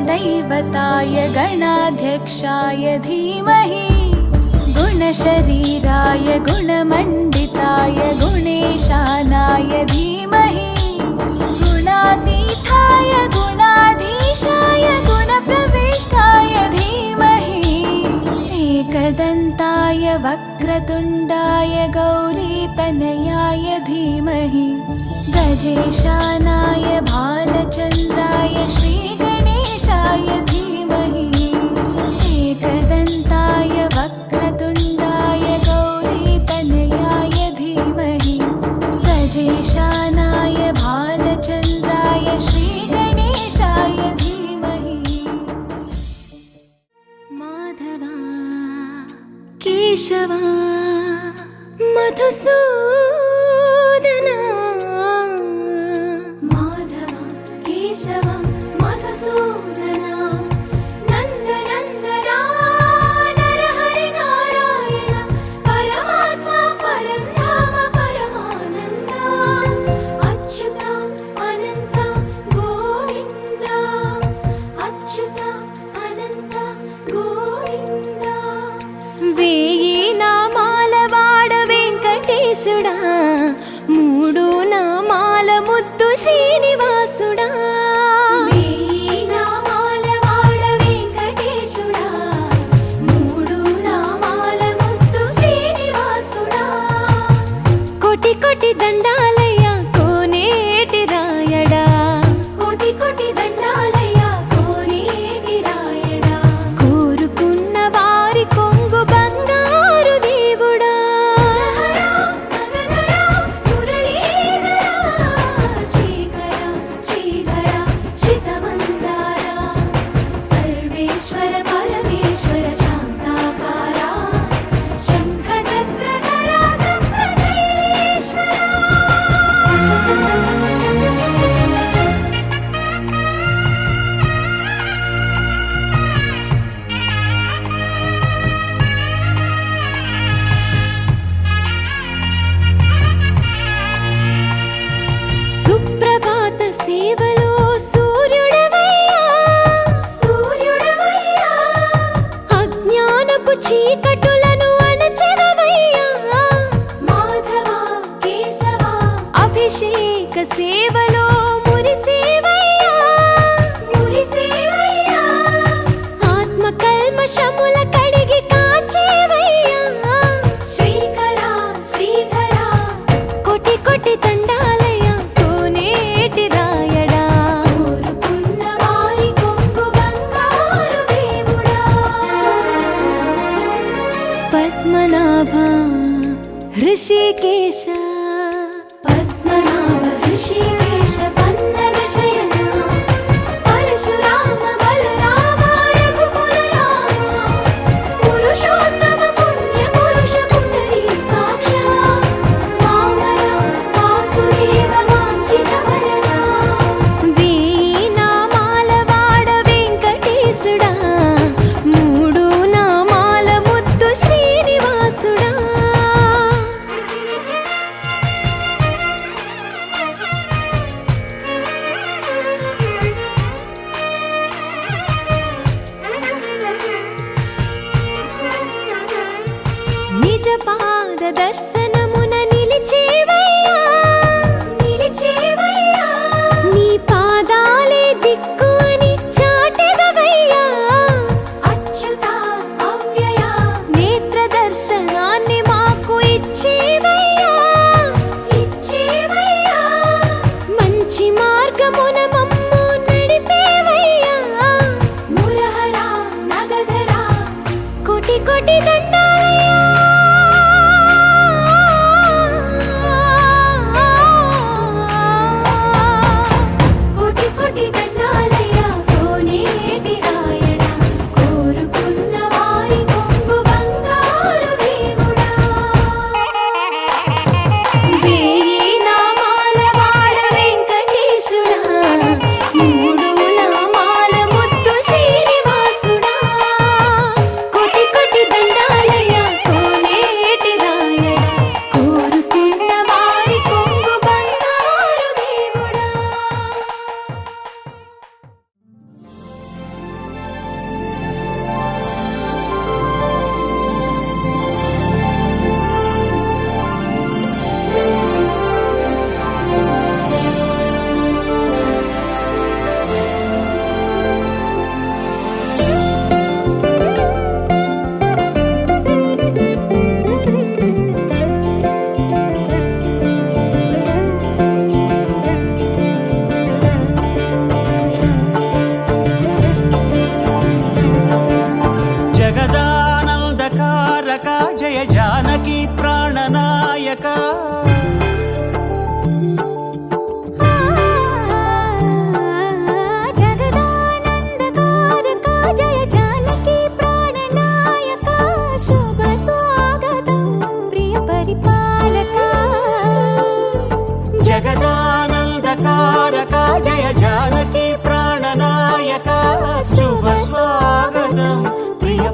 गणदैवताय गणाध्यक्षाय धीमहि गुणशरीराय गुणमण्डिताय गुणेशानाय धीमहि गुणातीताय गुणाधीशाय गुणप्रविष्टाय धीमहि एकदन्ताय वक्रतुण्डाय गौरीतनयाय धीमहि गजेशानाय भालचन्द्राय श्रीगणेशाय धीमहि एकदन्ताय वक्रतुण्डाय गौरीतनयाय धीमहि गजेशानाय भालचन्द्राय श्रीगणेशाय धीमहि माधवा केशवा मधुसूदना మూడు నామాల ముద్దు శ్రీనివాసుడా వేయి నామాల వాడ వెంకటేశుడా మూడు నామాల ముద్దు శ్రీనివాసుడా కోటి కోటి దండాలయ్య కోనేటి రాయడా కోటి కోటి దండాలయ్య కోనేటి రాయడా కోరుకున్న వారి కొంగు బంగారు దేవుడా చీకటులను అణచెదవయ్యా మాధవా కేశవా అభిషేక సేవలో మురిసేవయ్యా మురిసేవయ్యా ఆత్మ కల్మషముల కడిగి కాచేవయ్యా శ్రీకరా శ్రీధరా కోటి కోటి దండాలయ్యా కోనేటి రాయడా కోరుకున్న వారి కొంగు బంగారు దేవుడా పద్మనాభ హృషికేశ పద్మనాభ హృషికేశ పన్నగ శయన పరశురామ బలరామ రఘుకుల రామ పురుషోత్తమ పుణ్య పురుష పుండరీకాక్ష వామన వాసుదేవ వాంఛిత వరద వేయి నామాల వాడ వెంకటేశుడా మూడు నామాల ముద్దు శ్రీనివాసుడా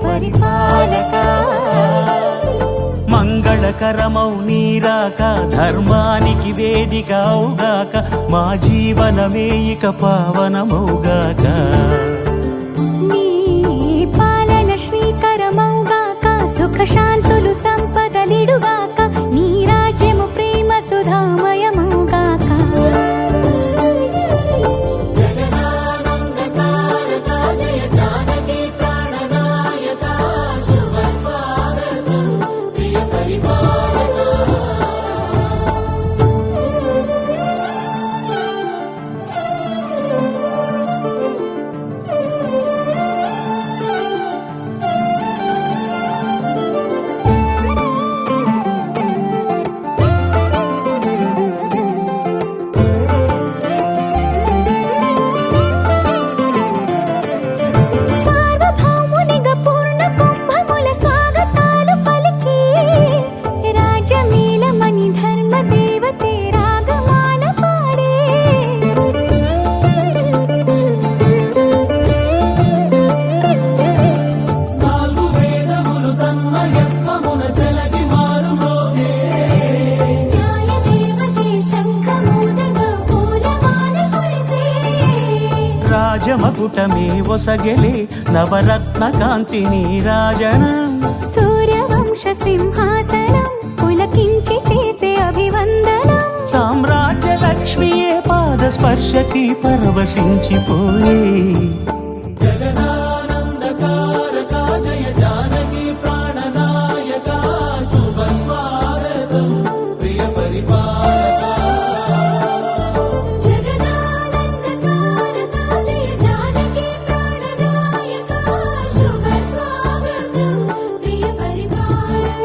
పరిపాలక మంగళకరమౌ నీరాక ధర్మానికి వేదిక అవుగాక మా జీవనమే ఇక పావనమౌగాక నీ పాలన శ్రీకరమౌగాక సుఖ శాంతులు సంపదలిడుగాక నీ రాజ్యము ప్రేమ సుధామయమౌగాక సార్వభౌమునిగా పూర్ణ కుంభముల స్వాగతాలు పలికి రాజమేళమణి ధర్మ దేవతే రాగమాల పాడే నాలుగు వేదములు తన్మయత్వమున జలగి మారుమోగే న్యాయ దేవతే శంఖమూదగా పూలవాన కురిసే రాజమకుటమే ఒసగెలే నవరత్న కాంతిని రాజనం సూర్యవంశ సింహాసనం పులకించి చేసే అభివందనం సామ్రాజ్య లక్ష్మియే పాద స్పర్శకి పరవశించిపోయే జగదానందకారక జయ జానకి ప్రాణనాయక శుభ స్వాగతం ప్రియ పరిపాలక జగదానందకారక జయ జానకి ప్రాణనాయక శుభ స్వాగతం ప్రియ పరిపాలక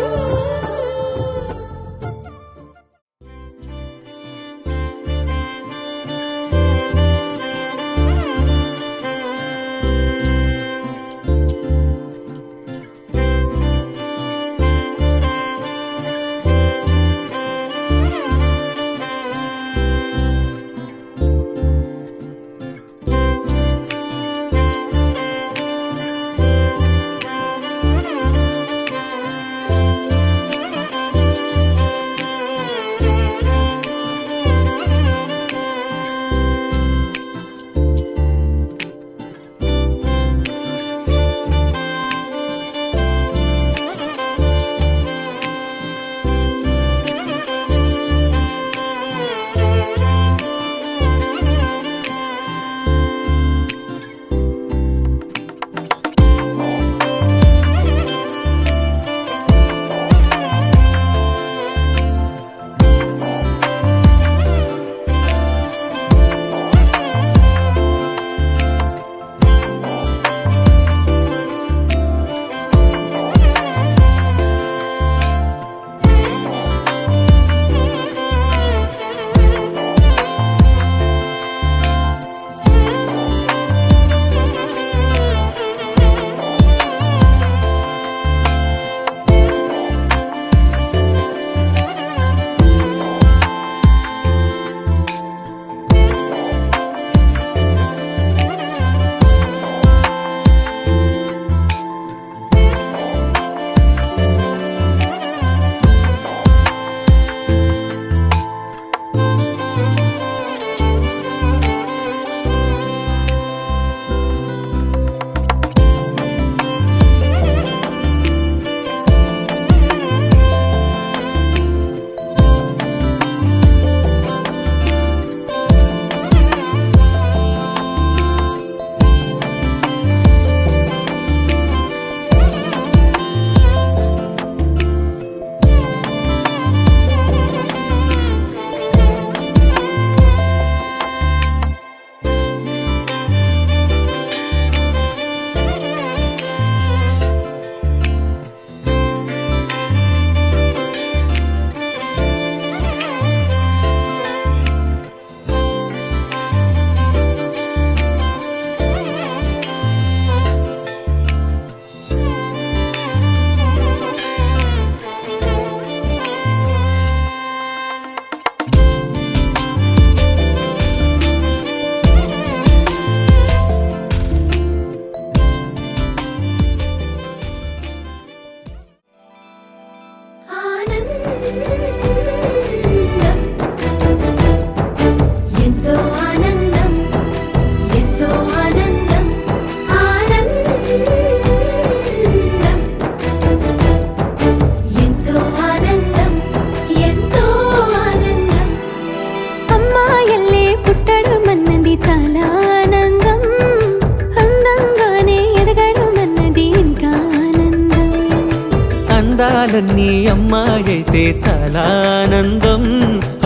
కష్టాలన్నీ అమ్మాయైతే చాలా ఆనందం,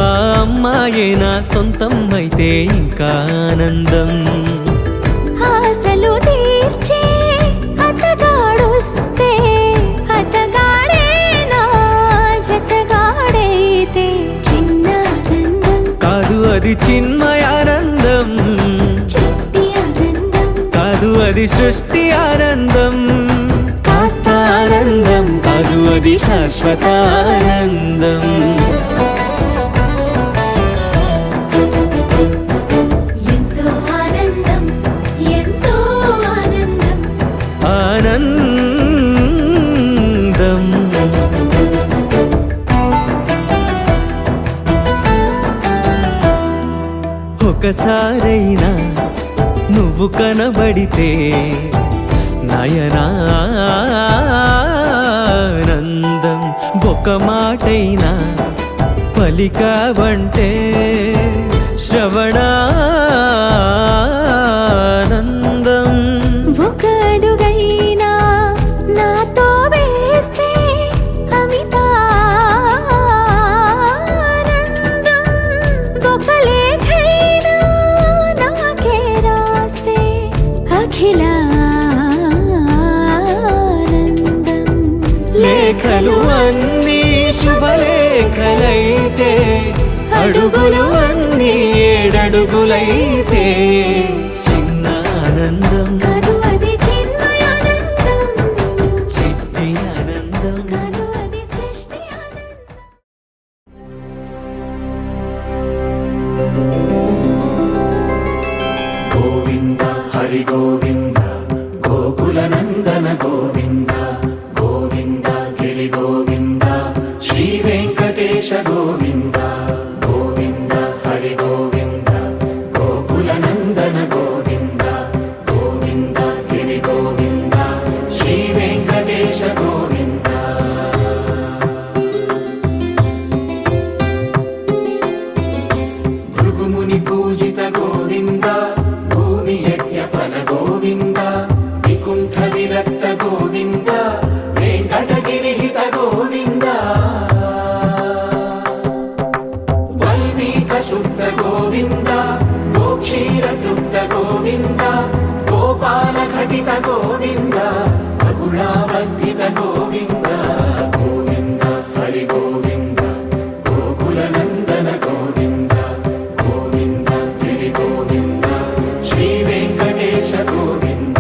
ఆ అమ్మాయే నా సొంతం అయితే ఇంకా ఆనందం. ఆశలు తీర్చే అతగాడొస్తే అతగాడే నా జతగాడైతే చిన్న ఆనందం కాదు అది చిన్మయానందం, చిట్టి ఆనందం కాదు అది సృష్టి ఆనందం, కాస్త ఆనందం కాదు అది శాశ్వత ఆనందం. ఎంతో ఆనందం ఎంతో ఆనందం ఆనందం. ఒకసారైనా నువ్వు కనబడితే నయనానందం, ఒక మాటైనా పలికావంటే శ్రవణానందం. ఒక అడుగైనా నాతో వేస్తే అమితానందం, ఒక లేఖైనా నాకే రాస్తే అఖిలానందం. లేఖలు అన్నీ శుభలేఖలైతే, అడుగులు అన్నీ ఏడడుగులైతే చిన్న ఆనందం, కాదు అది చిన్మయానందం, చిట్టి ఆనందం. కాదు అది సృష్టి ఆనందం. గోవింద హరి గోవింద గోకుల నందన గోవింద గోవింద గిరి గోవింద శ్రీ వెంకటేశ గోవింద గోవింద హరి గోవింద గోకుల నందన గోవింద గోవింద గిరి గోవింద శ్రీ వెంకటేశ గోవింద. భృగుముని పూజిత గోవింద భూమి యజ్ఞ ఫల గోవింద వికుంఠ విరక్త గోవింద వెంకటగిరిహిత గోవింద వల్మీక శుద్ధ గోవింద గోక్షీర తృప్త గోవింద గోపాల ఘటిత గోవింద బహుళావర్ధిత గోవింద గోవింద హరి గోవింద గోకుల నందన గోవింద గోవింద గిరి గోవింద శ్రీ వెంకటేశ గోవింద.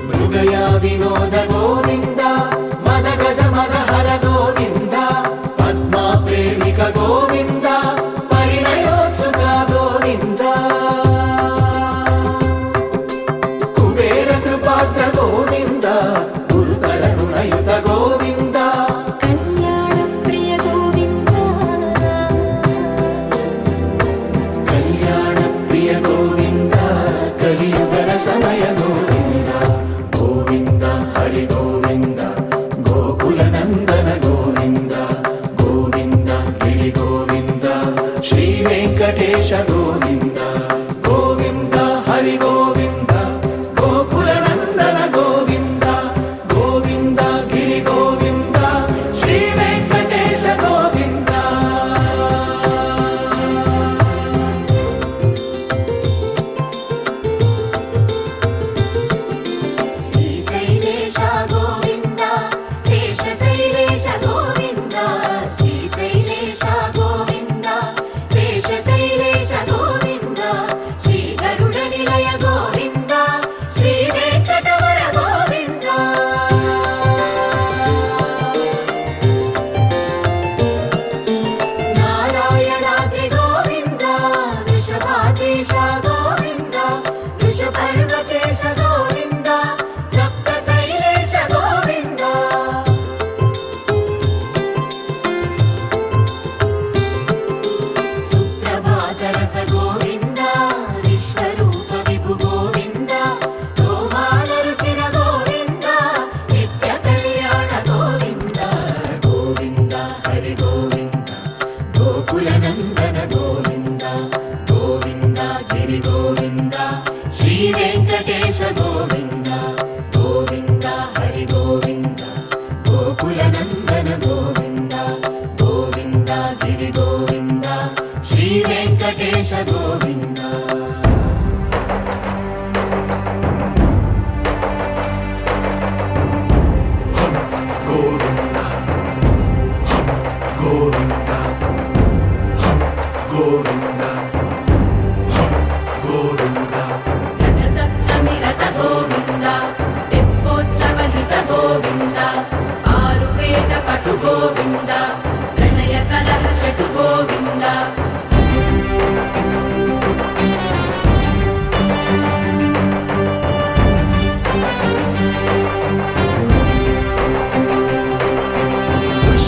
మృగయా వినోద గోవింద మద గజ మద హర గోవింద పద్మా ప్రేమిక గోవింద పరిణయోత్సుక గోవింద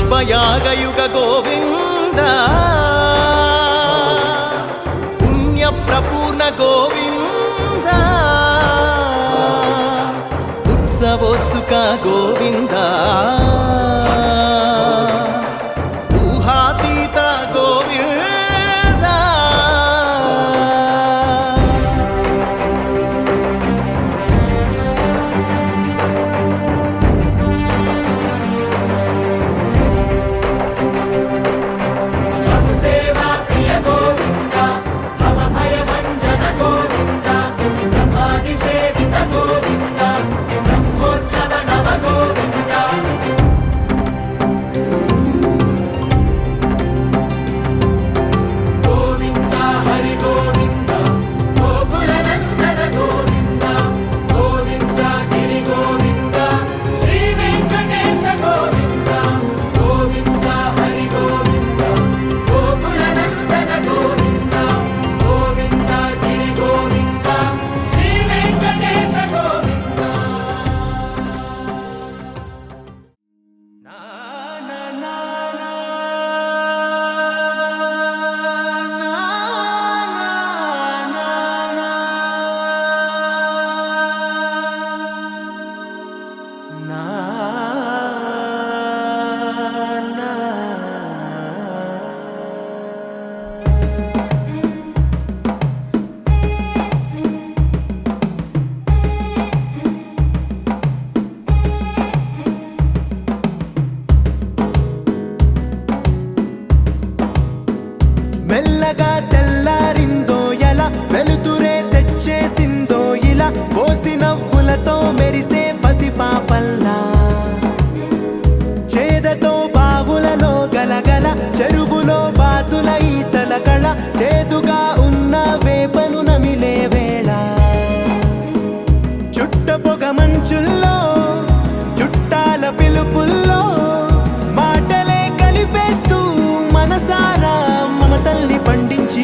పుష్పయాగయుగ గోవింద పుణ్య ప్రపూర్ణ గోవింద ఉత్సవోత్సుక గోవింద ఊహాతీత గోవింద సేవా ప్రియ గోవింద భవ భయ భంజన గోవింద బ్రహ్మాది సేవిత గోవింద బ్రహ్మోత్సవ నవ గోవింద గోవింద హరి గోవింద గోకుల నందన గోవింద గోవింద గిరి గోవింద శ్రీ వెంకటేశ గోవింద గోవింద హరి గోవింద గోకుల నందన గోవింద గోవింద గిరి గోవింద శ్రీ వెంకటేశ గోవింద మెల్లగా తెల్లారిందో ఎలా వెలుతురే తెచ్చేసిందో ఇలా పోసి నవ్వులతో మెరిసే పసిపాపల్లా చేదతో బావులలో గలగల చెరువులో బాతుల ఈతల కళ చేదుగా ఉన్న వేపను నమిలే వేళ చుట్ట పొగ మంచుల్లో చుట్టాల పిలుపుల్లో మాటలే కలిపేస్తూ మనసారా మమతల్ని పండించి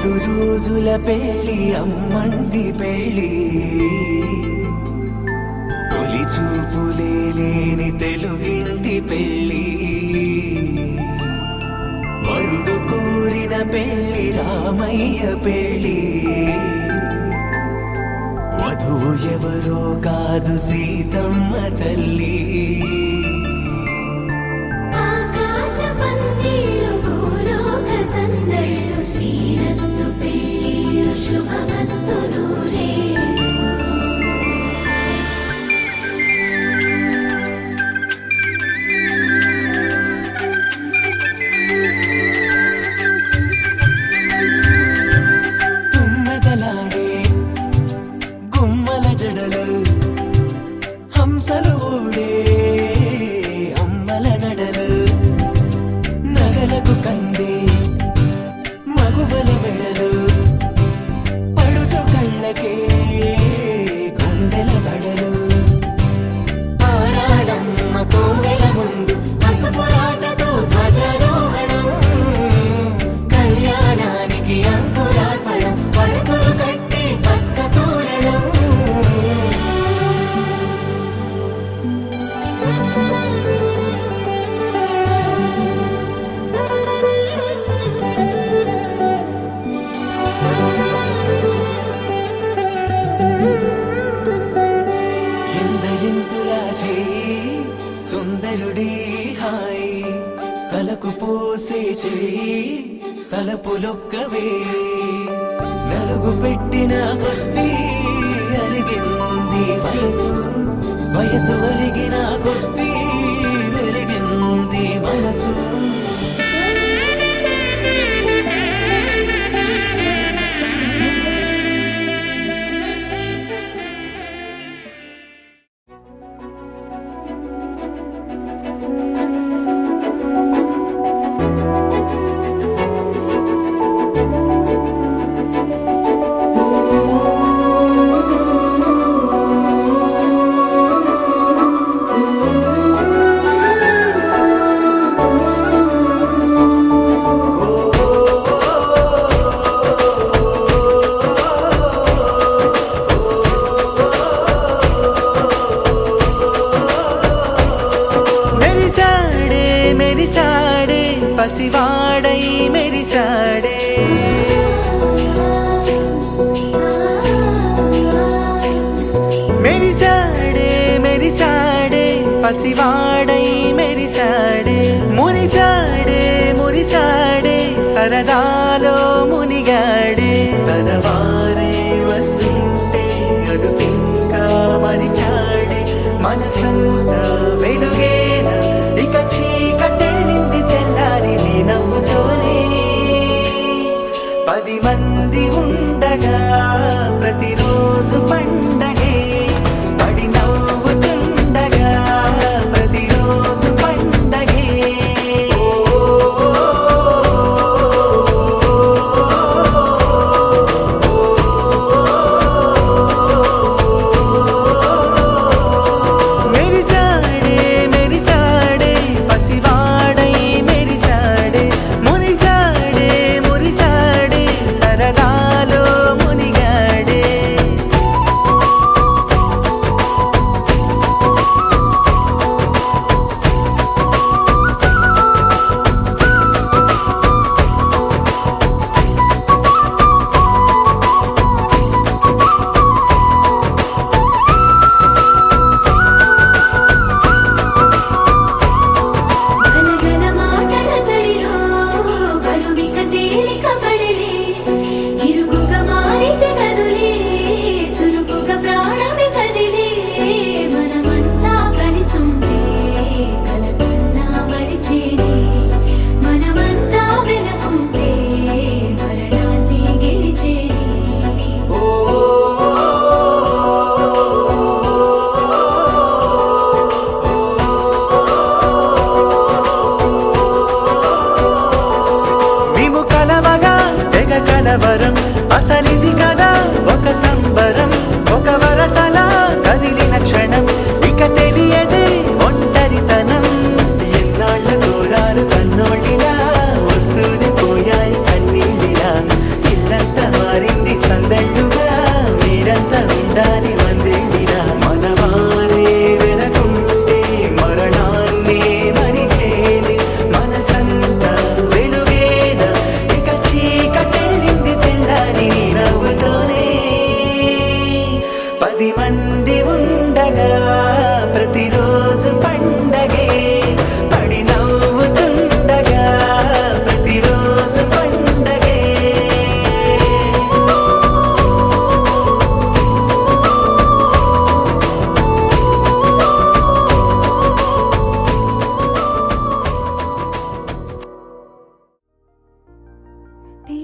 5 రోజుల పెళ్లి అమ్మండి పెళ్లి తొలి చూపులే లేని తెలుగింటి పెళ్లి వరుడు కోరిన పెళ్లి రామయ్య పెళ్లి వధువు ఎవరో కాదు సీతమ్మ తల్లి ఆకాశ పందిళ్ళు భూలోక సందళ్ళు శ్రీరస్తు పెళ్ళిళ్ళు శుభమస్తు నూరేళ్ళు తుమ్మెదలాడే గుమ్మల జడలు హంసలు ఊడే అమ్మల నడలు నగలకు కంది మగువల మెడలు పడుచు కళ్ళకే గుండెల దడలు ఆరాడమ్మ కోవెల ముందు పసుపురాటతో ధ్వజారోహణం కళ్యాణానికి అంకురార్పణం పడకలు కట్టి పచ్చ తోరణం ఎందరింతులా చేయి సుందరుడి హాయి తలకు పోసే చేయి తలపులొక్కవే నలుగు పెట్టిన కొద్దీ అలిగింది వయసు వయసు అలిగిన కొద్దీ వెలిగింది మనసు మెరిసాడే మెరిసాడే పసివాడై మెరిసాడే మెరిసాడే మెరిసాడే పసివాడై మెరిసాడే మురిసాడే మురిసాడే సరదాలో మునిగాడే తనవారే వస్తుంటే అదుపింకా మరిచాడే మనసంతా వెలుగేన ఇక చీకటెళ్ళింది తెల్లారి నీ నవ్వుతోనే 10 మంది ఉండగా ప్రతిరోజు పండగే పడి నవ్వుతుండగా ప్రతిరోజు పండగే మెరిసాడే మెరిసాడే పసివాడై మెరిసాడే మురిసాడే మురిసాడే సరదాలో మునిగాడే గలగల మాటల సడిలో బరువిక తేలిక పడిలే ఇరుగుగా మారితే కదులే చురుకుగా ప్రాణమి కదిలే మనమంతా కలిసుంటే కలకున్నా మరిచేనే మనమంతా వెనకుంటే మరణాన్ని గెలిచేనే మేము కలవగా తెగ కలవరం అసలిది కదా ఒక సంబరం ఒక వరసలా కదిలిన క్షణం ఇక తెలియదే ఒంటరితనం ఎన్నాళ్ళ కోరారు కన్నోళ్ళిలా వస్తూనే పోయాయి కన్నీళ్ళిలా ఇళ్ళ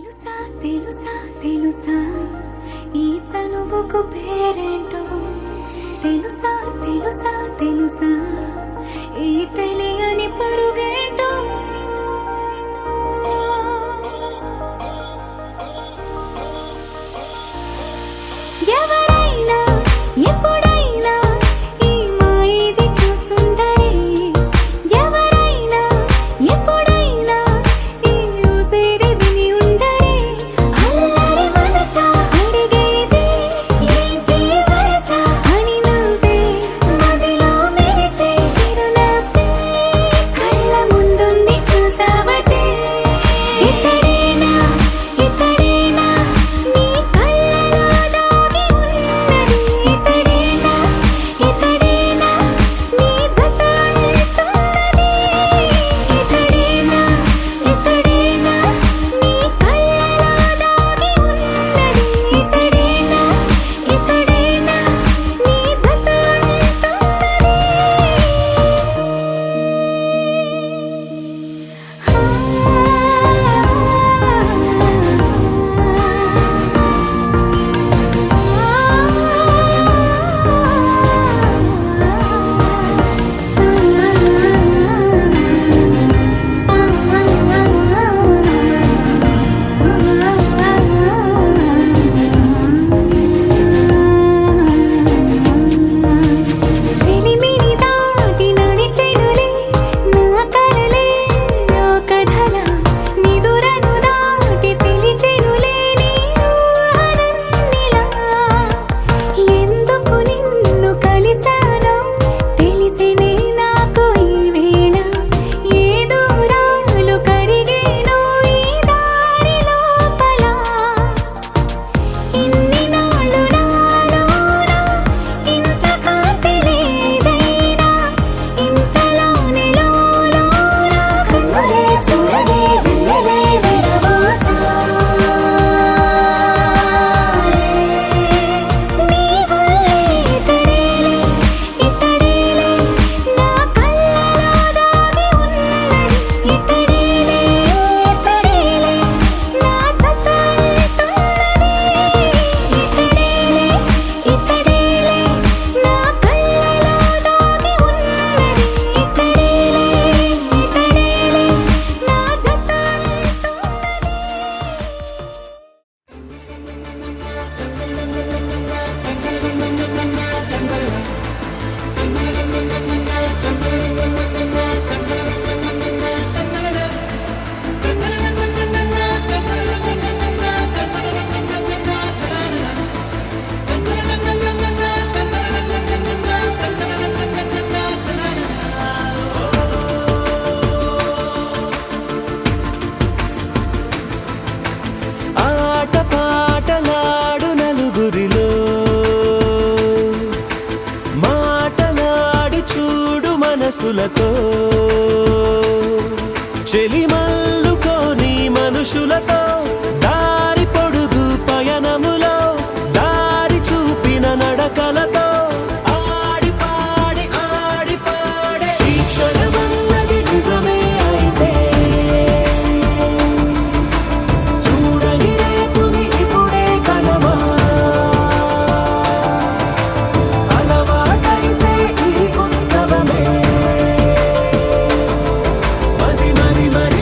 తెలుసా తెలుసా తెలుసా ఈ చనువుకు పేరేంటో తెలుసా తెలుసా తెలుసా ఈ తెలియని పరుగేంటో ఎవరైనా ఎప్పుడైనా ఈ మాయది చూసుండరే ఎవరైనా ఎప్పుడైనా ఈ ఊసేది విని ఉండరే అల్లరి మనసా అడిగేది ఏంటి వరస అని నువ్వే మదిలో మెరిసే చిరునవ్వే కళ్ళ ముందుంది చూసావటే ఇతడేనా ఇతడేనా నీ కళ్ళలో దాగి ఉన్నది ఇతడేనా ఇతడేనా నీ జత అంటున్నది ఇతడేనా ఇతడేనా నీ కళ్ళలో దాగి ఉన్నది ఇతడేనా ఇతడేనా నీ జత చెలిమిని దాటి నడిచెనులే నా కలలే ఒక ధల నిదురను దాటి పిలిచెనులే నీ ఊహలన్నిలా ఎందుకు నిన్ను కలిసానో తెలిసినే నాకు ఈ వేళ ఏ దూరాలు కరిగేనో ఈ దారి లోపల ఇన్ని నాళ్ళు నాలోన ఇంత కాంతి లేదైనా ఇంతలోనే లోలోన కన్నులే చూడలే వెన్నెలే విరబోసారే నీ వల్లే ఇతడేలే ఇతడేలే నా కళ్ళలో దాగి ఉన్నది ఇతడేలే ఇతడేలే నా జత అంటున్నది ఇతడేలే ఇతడేలే నా కళ్ళలో దాగి ఉన్నది ఇతడేలే ఇతడేలే నా జత ఆట పాటలాడు నలుగురిలో మాటలాడి చూడు మనసులతో చెలిమల్లుకోని మనుషులతో దారి పొడుగు పయనములో దారి చూపిన నడకలతో ఆడి పాడే ఈ క్షణమన్నది నిజమే అయితే చూడని రేపుని ఇప్పుడే కలవా అలవాటైతే ఈ ఉత్సవమే మరి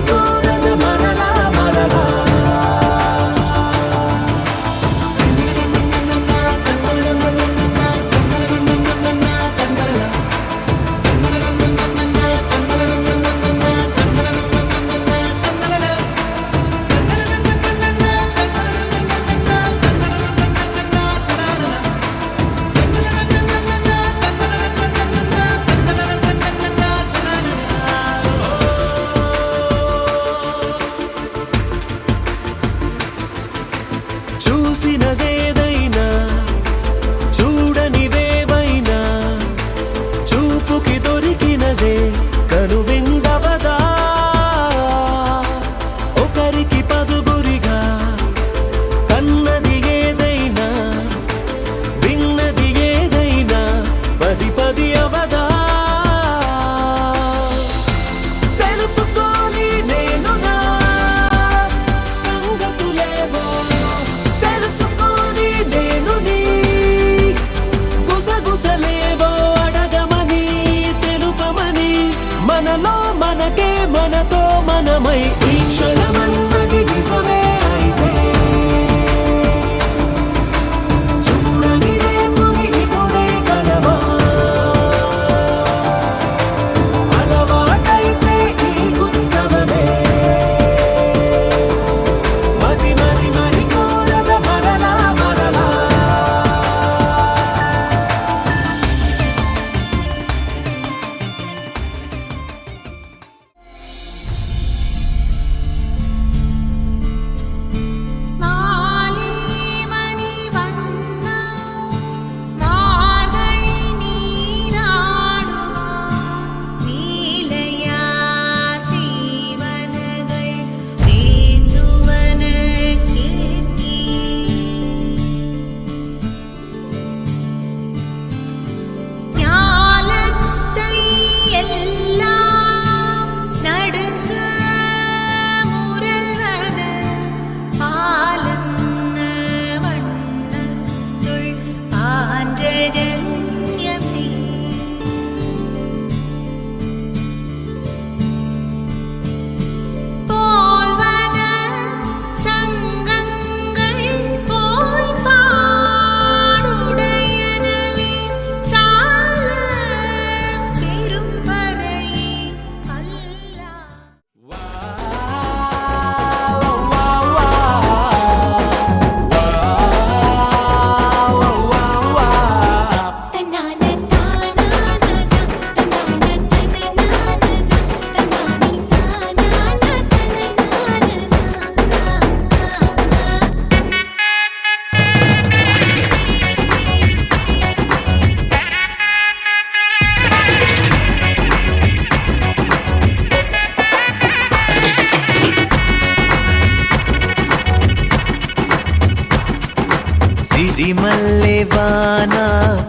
వాన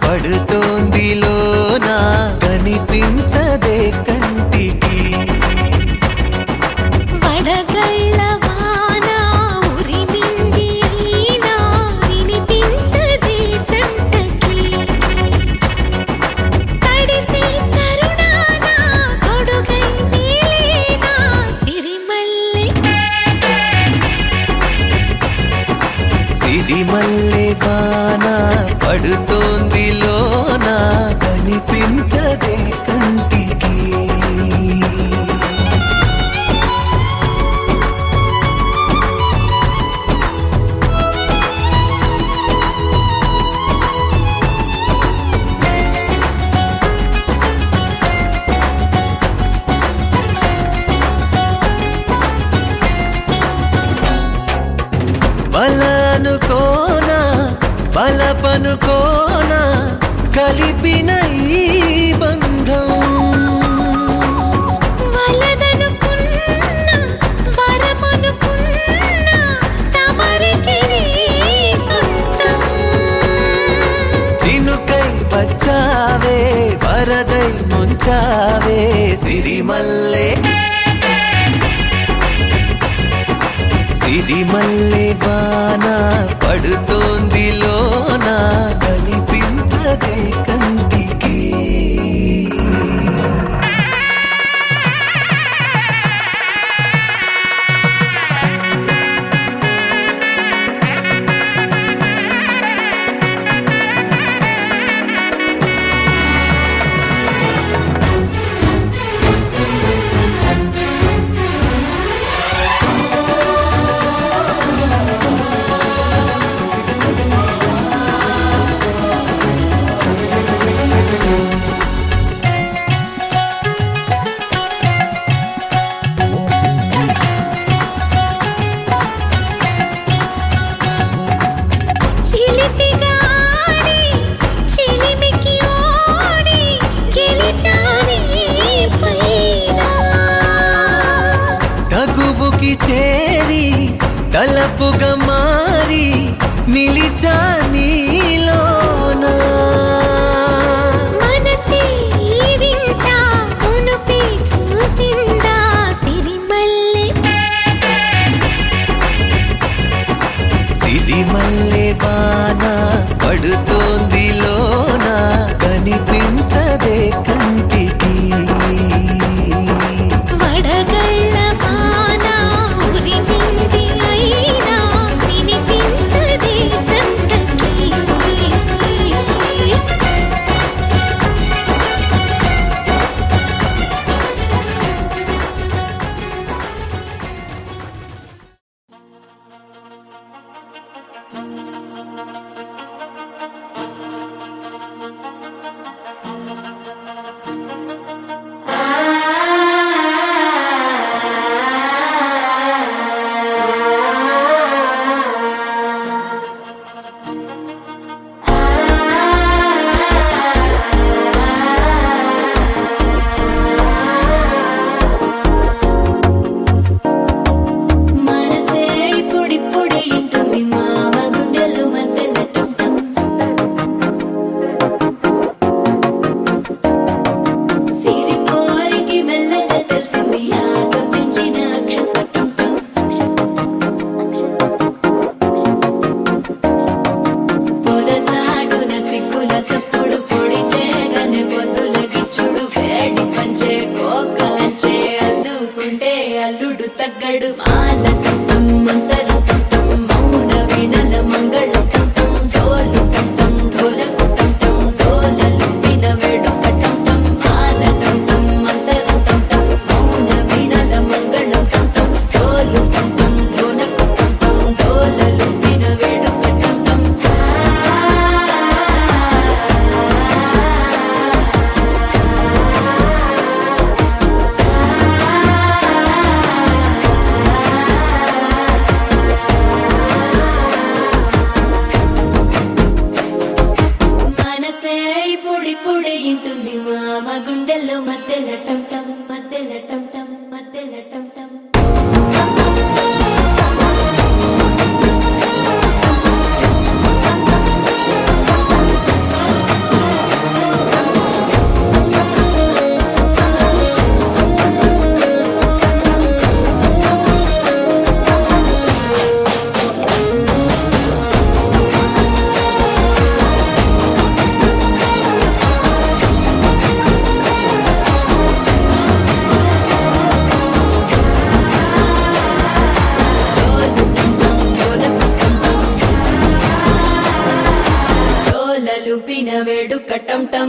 పడుతోంది లోన కనిపించదే కంటికి వడగళ్ళ వాన ఉరిమింది అయినా వినిపించదే జంటకి తడిసి తరుణాన తొడుగై నీలేనా సిరిమల్లె వాన పడుతోంది లోన కనిపించదే కంటికి బలనుకోనా బలపనుకోనా కలిపిన ఈ బంధం వలదనుకున్నా వరమనుకున్నా తమరికి నీ సొంతం చినుకై వచ్చావే వరదై ముంచావే సిరిమల్లె సిరిమల్లె వాన పడుతోంది లోన కనిపించదే కంటికి చిలిపిగా ఆడి చిలిమికి ఓడి గెలిచాని పైన తగువుకి చేరి తలపుగా మారి నిలిచా నీలోన మనసే ఈ వింత మునుపే చూసిందా సిరిమల్లె సిరిమల్లె వాన పడుతోంది లోన కనిపించదే కంటికి వడగళ్ళ వాన ఉరిమింది అయినా వినిపించదే జంటకి మనసే ఇప్పుడిప్పుడే ఇంటుంది మామ గుండెలు మధ్యలటుంటం సిరిపోరికి మెల్లగా తెలిసింది ఆశ పెంచిన అక్షతటుంటం పొదసాటున సిగ్గుల సప్పుడు పొడి చేయగానే పొద్దుల గిచ్చుడు వేడి పంచే కోకలంచే అల్లుకుంటే అల్లుడు తగ్గడు మాల టుంటం మంతర టుంటం మౌన వీణల మంగళ టుంటం డోలు టుంటం ఢోలకు టుంటం డోలలు విన వేడుక టుంటం మాల టుంటం మంతర టుంటం మౌన వీణల మంగళ టుంటం డోలు టుంటం ఢోలకు టుంటం డోలలు విన వేడుక టుంటం మనసే ఇప్పుడిప్పుడు వేడుక టం టం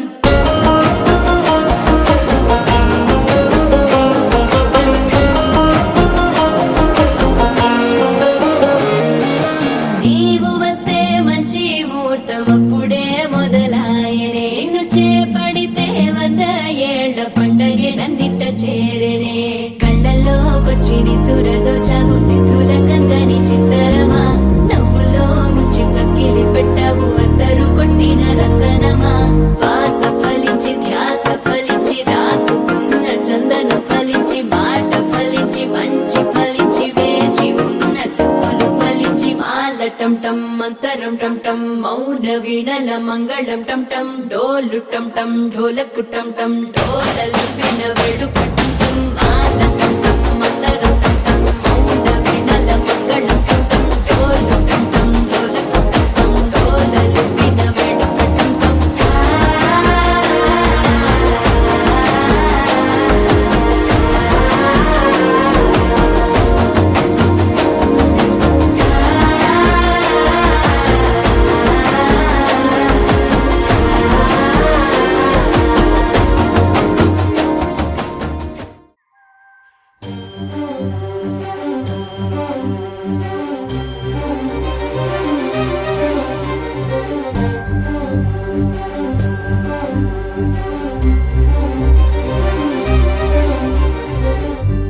నీవు వస్తే మంచి ముహూర్తం అప్పుడే మొదలాయనే నిన్ను చేపడితే 100 ఏళ్ల పండగే నన్నిట్ట చేరనే కళ్ళల్లోకొచ్చి నిద్దురదోచావు సిద్ధుల కందని చిత్తరమా నవ్వులో ముంచి చక్కిలి పెట్టావు అద్దరు కొట్టిన రతనమా శ్వాస ఫలించి ధ్యాస ఫలించి రాసుకున్న చందన ఫలించి మాట ఫలించి మంచి ఫలించి వేచి ఉన్న చూపులు ఫలించి మాల టం టం మంతరం టం టం మౌన వీణల మంగళం టం టం డోలు టం టం ఢోలకు టం టం డోలలు విన వేడుక టం టం మాల టం టం మంతరం టం టం మౌన వీణల మంగళం టం టం డోలు టం టం ఢోలకు టం టం డోలలు విన వేడుక టం టం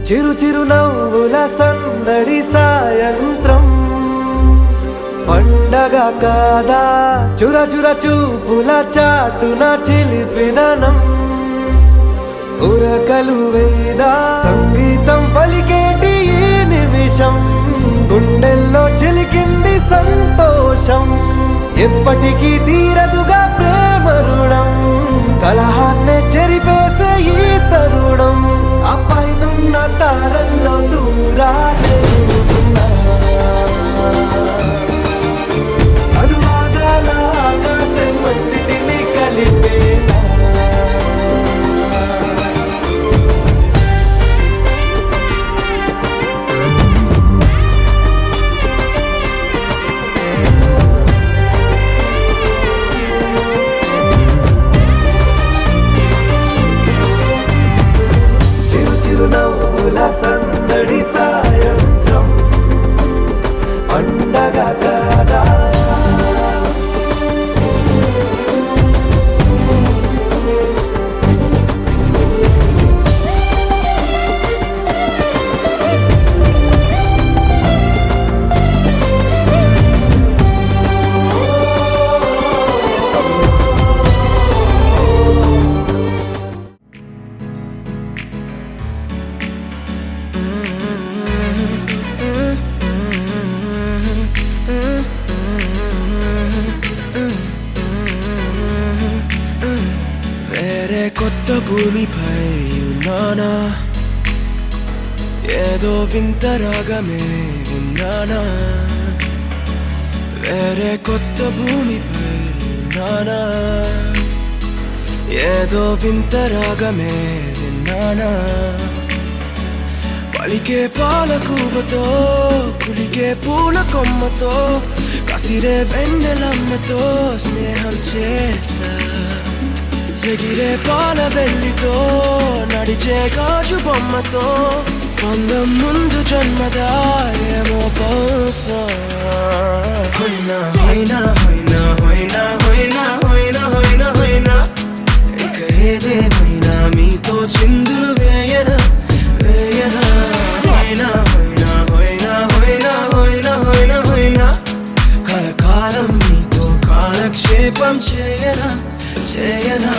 చిరు చిరు నవ్వుల సందడి సాయంత్రం పండగ కాదా చుర చుర చూపుల చాటున చిలిపిదనం ఉరకలు వేదా సంగీతం పలికేటి ఈ నిమిషం గుండెల్లో చిలికింది సంతోషం ఎప్పటికీ తీరదుగా ప్రేమ రుణం కలహాన్నే చెరిపేసే ఈ తరుణం ఆ పైనున్న తారల్లో దూరాలే ఉన్నా. అనువాదాల ఆకాశం అన్నిటినీ కలిపేలా చిరునవ్వుల సందడి సాయంత్రం పండగ కాదా వేరే కొత్త భూమిపై ఉన్నానా ఏదో వింత రాగమే విన్నానా వేరే కొత్త భూమిపై ఉన్నానా ఏదో వింత రాగమే విన్నానా పలికే పాలకూవతో కులికే పూల కొమ్మతో కసిరే వెన్నెలమ్మతో స్నేహం చేసా ఎగిరే పాల వెల్లితో నడిచే గాజు బొమ్మతో పొందం ముందు జన్మదా ఏమో బహుశా హోయినా హోయినా హోయినా హోయినా హోయినా హోయినా హోయినా హోయినా ఇక ఏదేమైనా మీతో చిందులు వేయనా వేయనా హోయినా హోయినా హోయినా హోయినా హోయినా హోయినా హోయినా కలకాలం మీతో కాలక్షేపం చేయనా చేయనా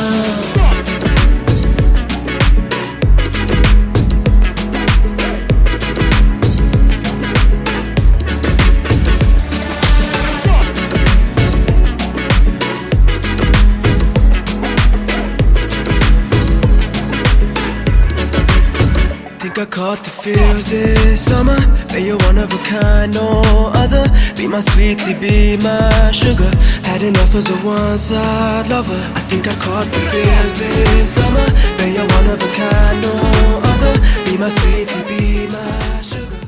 Think I caught the feels this summer. But you're one of a kind, no other. Be my sweetie, be my sugar. Had enough as a one-side lover. I think I caught the feels this summer. But you're one of a kind, no other. Be my sweetie, be my sugar.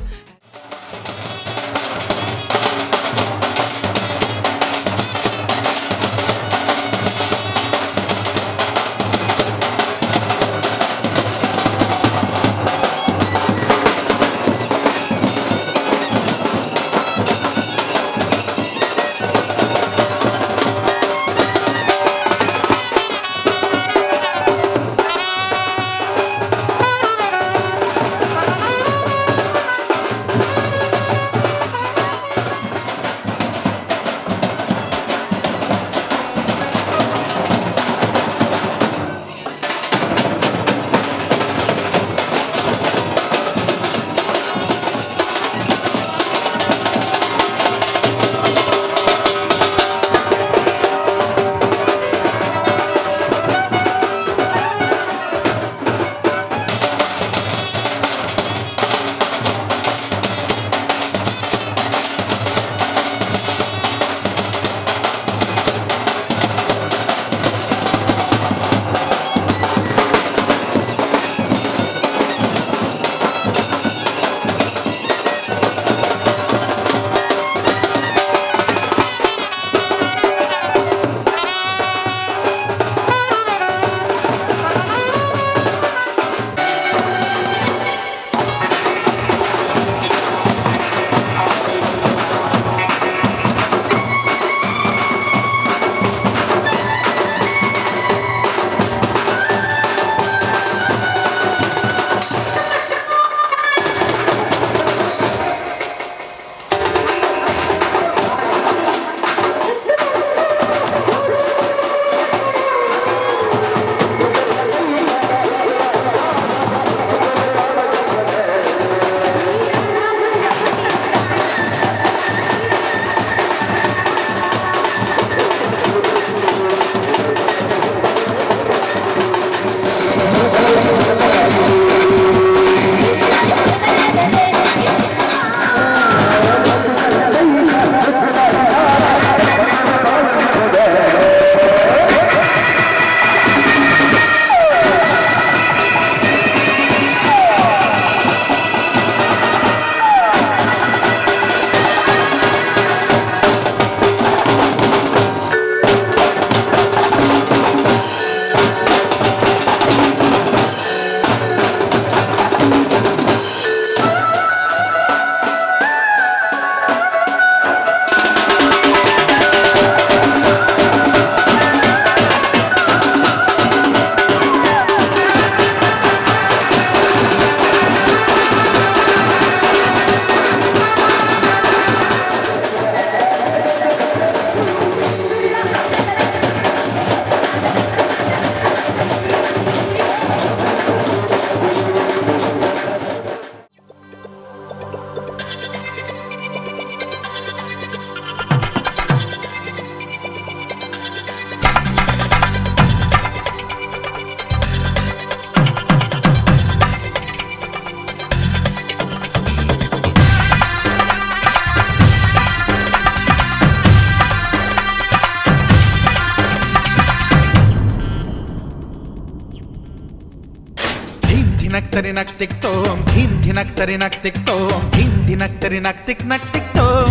ధినక్తరి నక్తిక్ తోం ధీం ధినక్తరి నక్తిక్ తోం ధీం ధినక్తరి నక్తిక్ నక్తిక్ తోం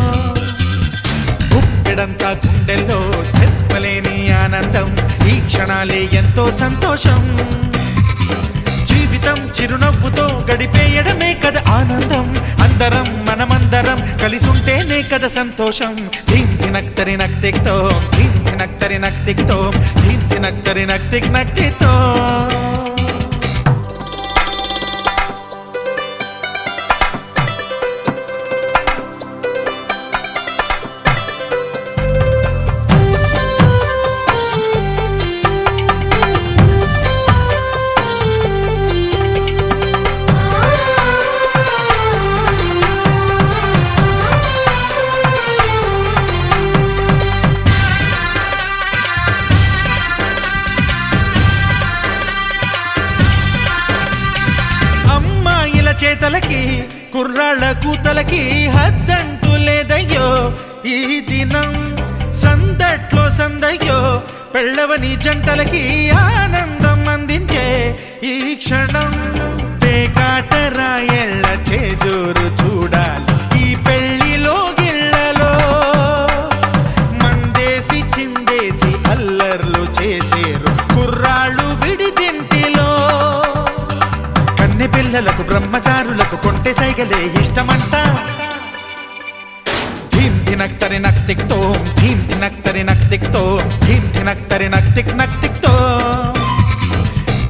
గుప్పెడంతా గుండెల్లో చెప్పలేని ఆనందం ఈ క్షణాలే ఎంతో సంతోషం జీవితం చిరునవ్వుతో గడిపేయడమే కదా ఆనందం అందరం మనమందరం కలిసుంటేనే కదా సంతోషం ధీం ధినక్తరి నక్తిక్ తోం ధీం ధినక్తరి నక్తిక్ తోం ధీం ధినక్తరి నక్తిక్ నక్తిక్ తోం చేతలకి కుర్రాళ్ళ కూతలకి హద్దంటూ లేదయ్యో ఈ దినం సందట్లో సందయ్యో పెళ్ళవని జంటలకి ఆనందం అందించే ఈ క్షణం పేకాటరాయళ్ళ చేజోరు చూడాలి ఈ పెళ్లిలో గిళ్ళలో మందేసి చిందేసి అల్లర్లు చేసేరు కుర్రాళ్ళు విడిదింటిలో పిల్లలకు బ్రహ్మచారులకు కొంటె సైగలే ఇష్టమంట ధీం ధినక్తరి నక్తిక్ తోం ధీం ధినక్తరి నక్తిక్ తోం ధీం ధినక్తరి నక్తిక్ నక్తిక్ తోం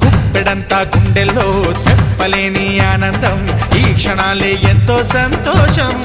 గుప్పెడంతా గుండెల్లో చెప్పలేని ఆనందం ఈ క్షణాలే ఎంతో సంతోషం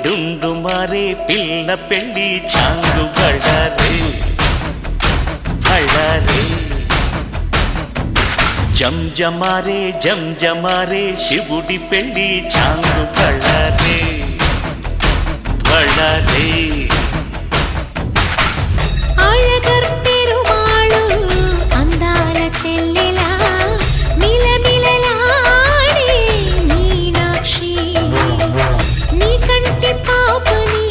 డుండుమారే పిల్ల పెళ్ళి చాంగు బళ్ళారే బళ్ళారే జంజమారే శివుడి పెళ్ళి చాంగు బళ్ళారే బళ్ళారే అందాల చెల్లెలా మిలమిలలాడే మీనాక్షి నీ కంటి పాపని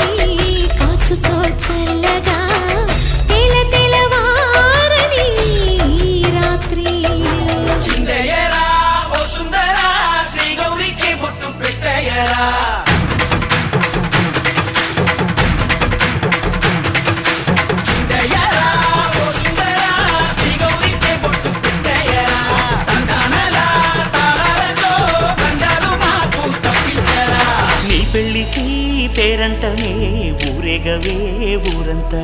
కాచుకో చల్లగా తెలవారని రాత్రి చిందయ్యరా ఓ సుందరా శ్రీ గౌరికి బొట్టు పెట్టయ్యరా పెళ్ళికి పేరంటమే ఊరేగవే ఊరంతా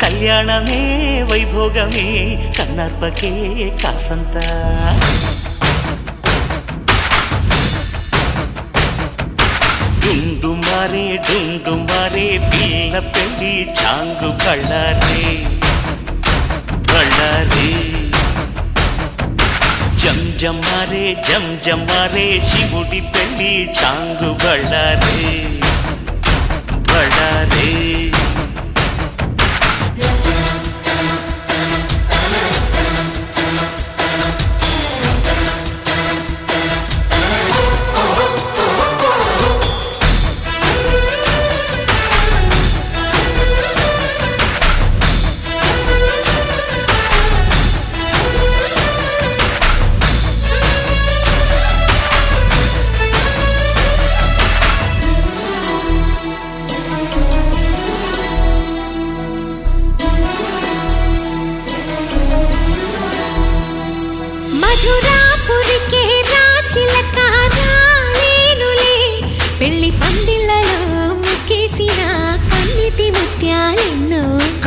కళ్యాణమే వైభోగమే కన్నార్పకే కాసంతా డుండుమారే పిల్ల పెళ్ళి చాంగు బళ్ళారే బళ్ళారే జంజమారే శివుడి పెళ్ళి చాంగు బళ్ళారే బళ్ళారే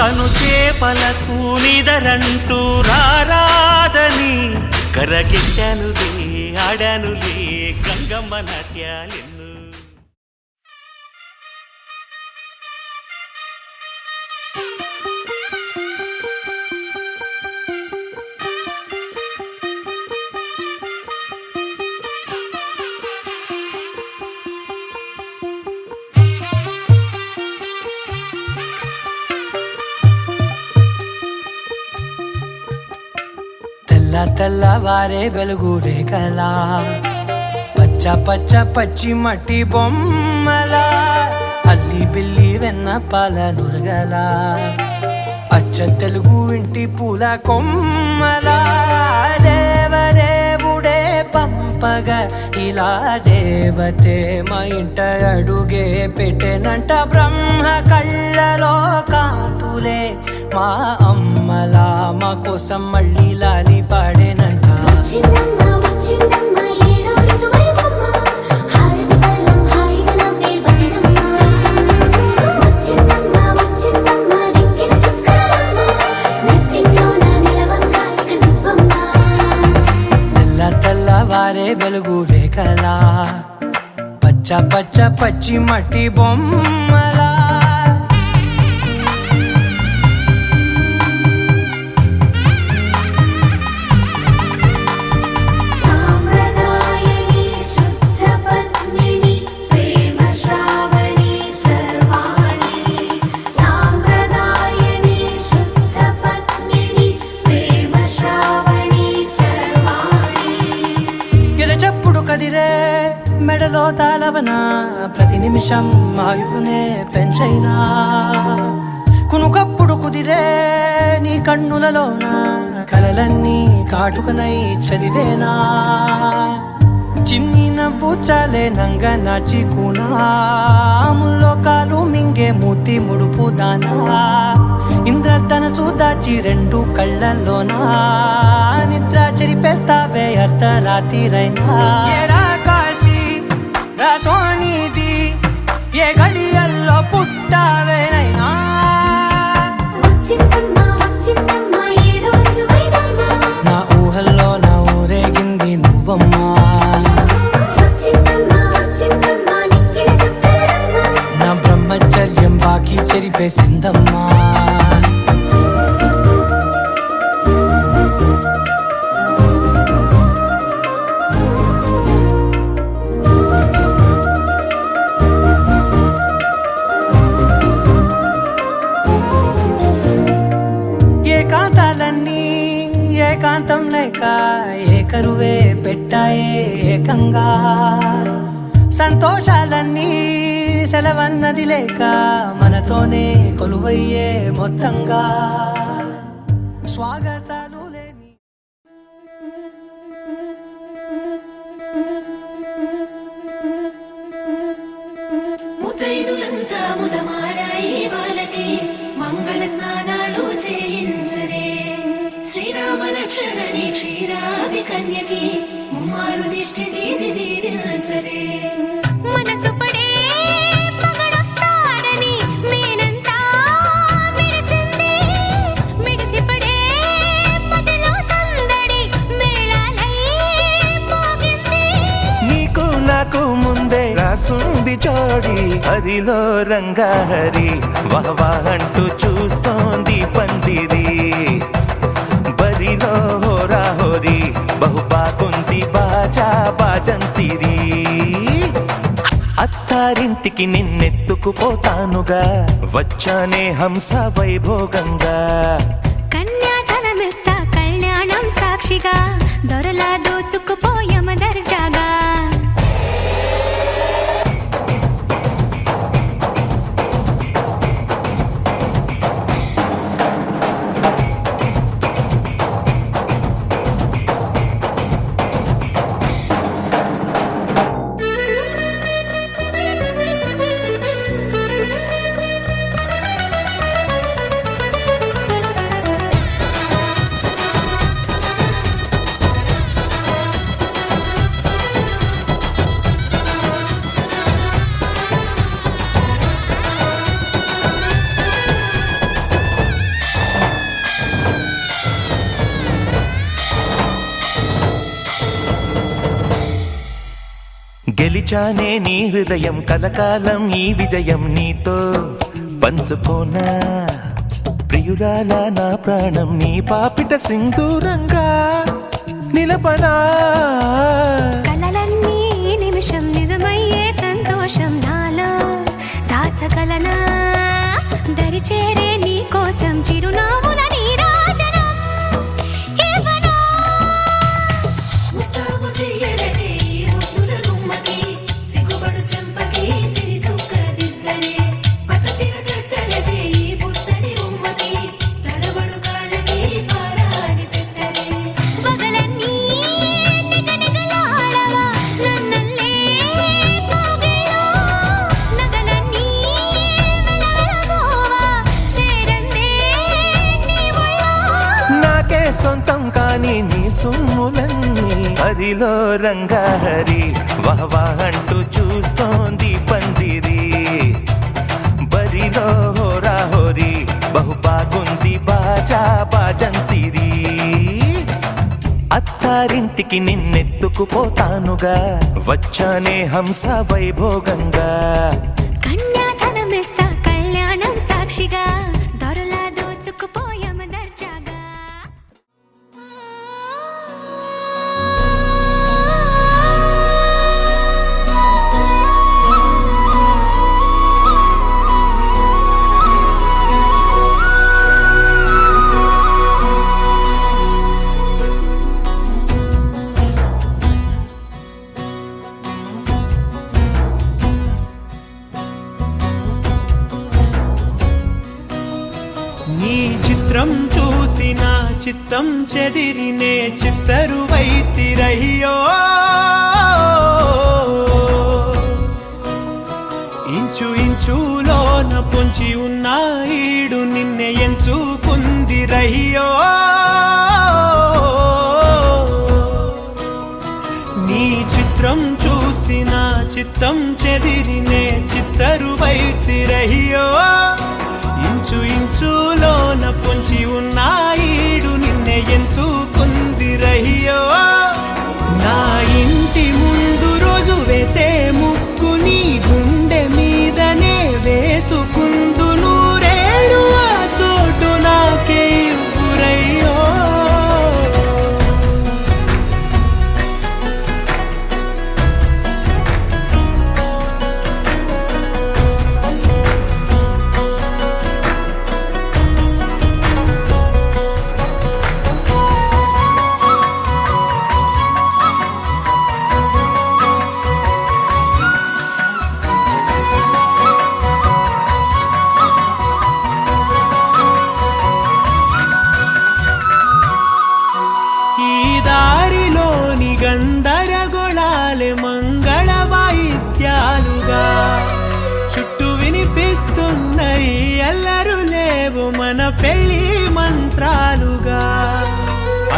కను చేపలకు నిదరంటూ రారాదని కరకెట్టానులే ఆడానులే గంగమ్మ నాట్యాలెన్ను. తెల్లవారే వెలుగు రేఖలా పచ్చ పచ్చ పచ్చి మట్టి బొమ్మలా అల్లి బిల్లి వెన్న పాల నురగలా అచ్చ తెలుగు ఇంటి పూల కొమ్మలా దేవదేవుడే పంపగా ఇలా దేవతే మా ఇంట అడుగే పెట్టెనంట బ్రహ్మ కళ్ళలో కాంతులే మా అమ్మలా మా కోసం మళ్ళీ లాలి పాడేనంట. వచ్చిందమ్మ వచ్చిందమ్మ ఏడో ఋతువైవమ్మ హారతి పళ్ళం హాయిగా నవ్వే వదనమ్మ. వచ్చిందమ్మ వచ్చిందమ్మ దిక్కిన చుక్కలమ్మ నెట్టింట్లోన నిలవంగా ఇక నువ్వమ్మ. తెల్లవారే వెలుగు రేఖలా పచ్చ పచ్చ పచ్చి మట్టి బొమ్మలా. సాంప్రదాయని శుద్ధ పద్మిని ప్రేమ శ్రావణి సర్వాణి. సాంప్రదాయని శుద్ధ పద్మిని ప్రేమ శ్రావణి సర్వాణి. ఎరచప్పుడు కదిరే మెడలో తాళవన ప్రతి నిమిషం ఆయువునే పెంచైనా కునుకప్పుడు కుదిరే నీ కన్నులలోన కలలన్నీ కాటుకనై చదివేనా. చిన్ని నవ్వు చాలే నంగ నాచి కూనాముల్లో కాలు మింగే మూతి ముడుపు దానా ఇంద్రధనసు దాచి రెండు కళ్ళల్లోనా నిద్ర చెరిపేస్తావే అర్ధరాత్రిరైనా. ఏరా కాశీ రాసోనిది ఏ గడియల్లో పుట్టావేనైనా. వచ్చిందమ్మ వచ్చిందమ్మ ఏడో ఋతువైవమ్మ నా ఊహల్లో నా ఊరేగింది నువ్వమ్మా. వచ్చిందమ్మ వచ్చిందమ్మ నిక్కిన చుక్కలమ్మ. నా బ్రహ్మచర్యం బాకీ చెరిపేసిందమ్మా. ఏకాంతాలన్నీ ఏకాంతం లేక ఏకరువే పెట్టాయే ఏకంగా. సంతోషాలన్నీ సెలవన్నది లేక మనతోనే కొలువయ్యే మొత్తంగా. స్వాగతాలు లేని ముతైదులంతా ముదమారాయి వాళ్ళకి మంగళ స్నానాలు చేయించరే. శ్రీరామ రక్షణని క్షీరాది కన్యకి ముమ్మారు దిష్టి తీసి దీవించరే. మనసు పడే మగడొస్తాడని మేనంతా మెరిసింది. మిడిసిపడే మదిలో సందడి మేళాలై మోగింది. నీకు నాకు ముందే రాసుంది జోడి హరిలో రంగా హరి వహవా అంటూ చూస్తోంది పందిరి. బరిలో హోరా హోరి బహుబాగుంది బాజా బాజంతిరి. అత్తారింటికి నిన్నెత్తుకుపోతానుగా వచ్చానే హంస వైభోగంగా. కన్యాధనమిస్తా కళ్యాణం సాక్షిగా దొరలా దోచుకుపోయమ దర్జాగా. గెలిచానే నీ హృదయం కలకాలం ఈ విజయం నీతో పంచుకోనా ప్రియురాల నా ప్రాణం నీ పాపిట సింధూరంగా నిలపనా కలలన్నీ నిమిషం నిజమయ్యే సంతోషం నాలో దాచగలనా దరిచేరే నీ కోసం చిరునవ్వుల నీరాజనం ఇవ్వనా ముస్తాబు చెయ్యరటే ఈ ముద్దుల గుమ్మకి సిగ్గుపడు చెంపకి సిరి చుక్క దిద్దరే పట్ట చీర కట్టరటే ఈ పుత్తడి బొమ్మకి తడబడు కాళ్ళకి పారాడి పెట్టరే పగలన్నీ నిగనిగలాడవా నన్నల్లే కోగిలో నగలన్నీ వెలవెలబోవా చేరందే నీ ఒళ్ళో నాకే సొంతం కాని నీ సొమ్ములన్నీ హరిలో రంగాహరి వహవా అంటూ చూస్తోంది పందిరి బరిలో హోరా హోరి బహు బాగుంది బాజా బాజంతిరి అత్తారింటికి నిన్నెత్తుకుపోతానుగా వచ్చానే హంస వైభోగంగా కన్యాధనమిస్తా కళ్యాణం సాక్షిగా దొరలా దోచుకుపోయామ దర్జాగా నీ చిత్రం చూసిన చిత్తం చెదిరినే చిత్తరువైతిరయ్యో ఇంచు ఇంచులోన పొంచి ఉన్న ఈడు నిన్నే ఎంచుకుందిరయ్యో నీ చిత్రం చూసిన చిత్తం చెదిరినే చిత్తరువైతిరయ్యో ఇంచు ఇంచులోన పొంచి ఉన్న ఈడు నిన్నే ఎంచుకుందిరయ్యో నా ఇంటి ముందు రోజు వేసే ముక్కు నీ గుండె మీదనే వేసుకుందు నూరేడు ఆ చోటు నాకే ఇవ్వురయ్యో ఈ దారిలోని గందరగోళాలే మంగళ వాయిద్యాలుగా చుట్టూ వినిపిస్తున్నాయి అల్లరు లేవు మన పెళ్లి మంత్రాలుగా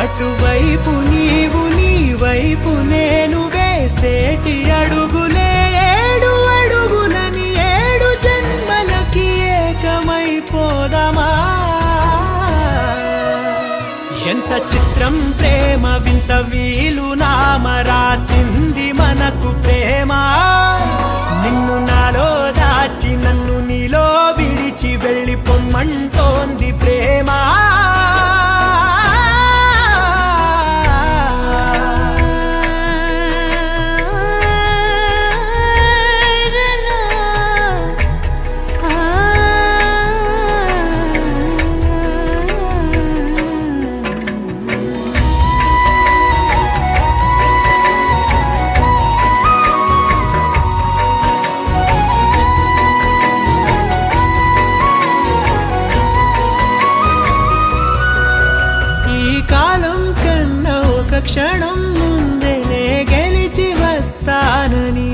అటువైపు నీవు నీ వైపు నేను వేసేటి అడుగులే ఏడు అడుగులని ఏడు జన్మలకి ఏకమైపోదామా ఎంత చిత్రం ప్రేమ వింత వీలు నామ రాసింది మనకు ప్రేమ నిన్ను నాలో దాచి నన్ను నీలో విడిచి వెళ్ళి పొమ్మంటోంది ప్రేమ క్షణం ముందనే గెలిచి వస్తానని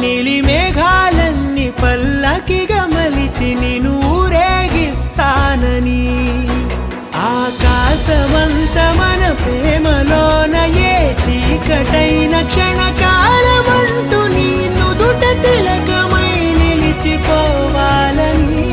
నీలి మేఘాలన్నీ పల్లకిగా మలిచి నిన్ను ఊరేగిస్తానని ఆకాశమంత మన ప్రేమలోన ఏ చీకటైన క్షణకాలమంటూ నీ నుదుట తిలకమై నిలిచిపోవాలని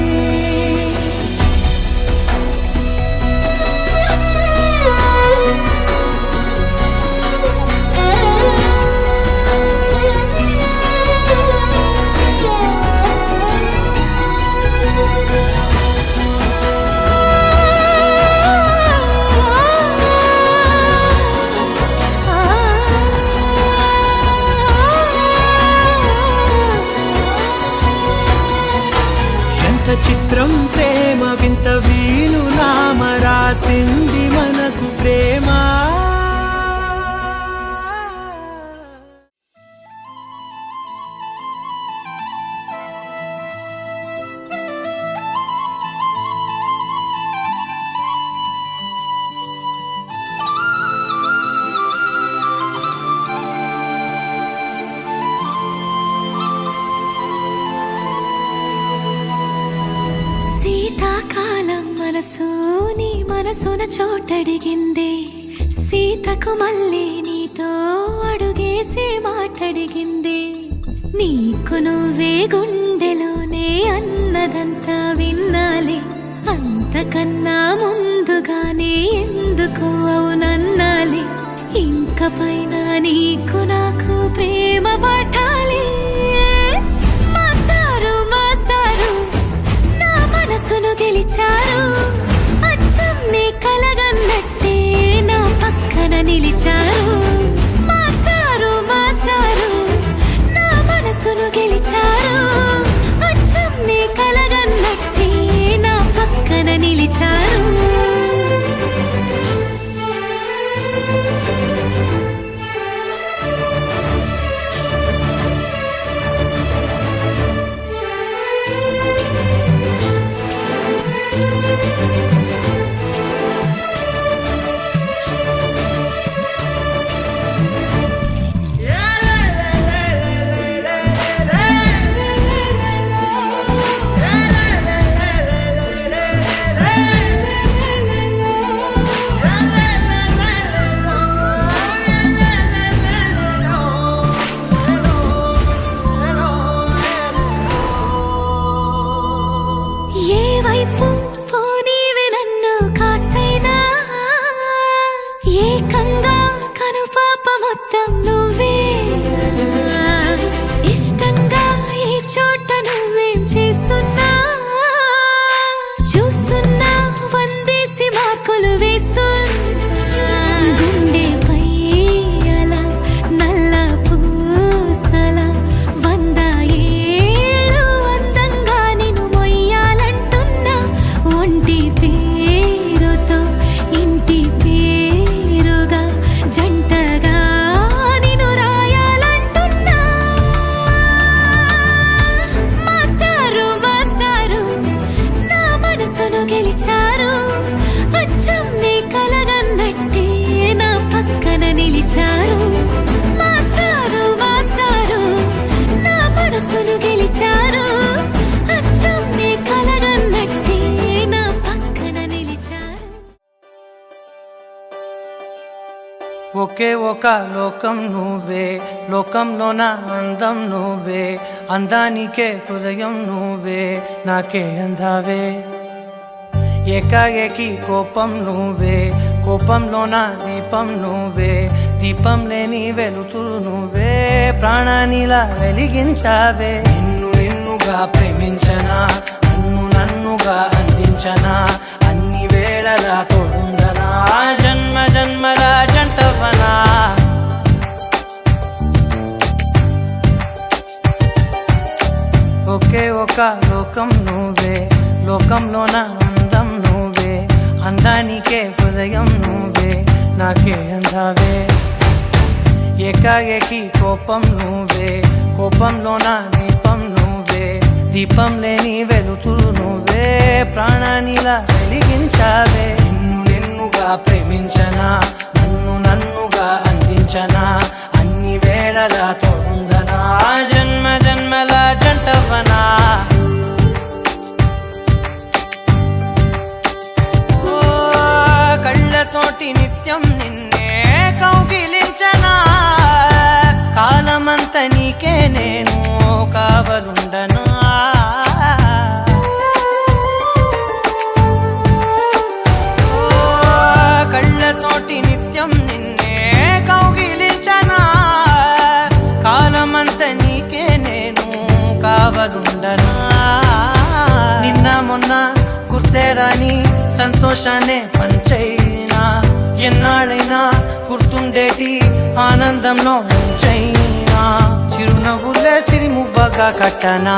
మనసున చోటడిగిందే సీతకు మళ్ళీ నీతో అడుగేసి మాటడిగిందే నీకు నువ్వే గుండెలోనే అన్నదంతా విన్నాలే అంతకన్నా ముందుగానే ఎందుకు అవునన్నాలే ఇంక పైన నీకు నాకు ప్రేమ పాఠాలే మాస్టారు మాస్టారు నా మనసును గెలిచారు అచ్చం నీ కలగన్నట్టే నా పక్కన నిలిచారు మాస్టారు మాస్టారు నా మనసును గెలిచారు అచ్చం నీ కలగన్నట్టే నా పక్కన నిలిచారు ఏ వైపు పోనీవే నన్ను కాస్తైనా ఏకంగా కనుపాప మొత్తం నువ్వే ఇష్టంగా ఏ చోట నువ్వేం చేస్తున్నా చూస్తున్నా వందేసి మార్కులు వేస్తున్నా గుండెపై అలా నల్ల పూసల 100 ఏళ్ళు అందంగా నిన్ను మొయ్యాలంటున్నా ఒంటి పేరుతో ఇంటి పేరుగా జంటగా నిన్ను రాయాలంటున్నా మాస్టారు మాస్టారు నా మనసును గెలిచారు అచ్చం నీ కలగన్నట్టే నా పక్కన నిలిచారు మాస్టారు మాస్టారు నా మనసును గెలిచారు అచ్చం నీ కలగన్నట్టే నా పక్కన నిలిచారు ఒకే ఒక లోకం నువ్వే లోకంలోన అందం నువ్వే అందానికే హృదయం నువ్వే నాకే అందావే ఏకాఏకి కోపం నువ్వే కోపంలోన దీపం నువ్వే దీపం లేని వెలుతురు నువ్వే ప్రాణానిలా వెలిగించావే నిన్నుగా ప్రేమించనా నన్నుగా అందించనా అన్ని వేళలా తోడుందనా జన్మ జన్మల జంటవనా ఒకే ఒక లోకం నువ్వే లోకంలోన అందం నువ్వే అందానికే హృదయం నువ్వే నాకే అందావే ఏకాఏకి కోపం నువ్వే కోపంలోన దీపం నువ్వే దీపం లేని వెలుతురు నువ్వే ప్రాణానిలా వెలిగించావే నిన్నుగా ప్రేమించనా నన్నుగా అందించనా అన్ని వేళలా తోడుందనా జన్మ జన్మల జంటవనా కళ్ళతోటి నిత్యం నిన్నే కౌగిలించనా కాలమంత నీకే నేను కావలుండనా కళ్ళతోటి నిత్యం నిన్నే కౌగిలించనా కాలమంత నీకే నేను కావలుండనా నిన్న మొన్న గుర్తేరాని సంతోషాన్ని పంచైనా ఎన్నాళ్ళైనా గుర్తుండేటి ఆనందంలో ముంచైనా చిరునవ్వులే సిరిముబ్బగా కట్టనా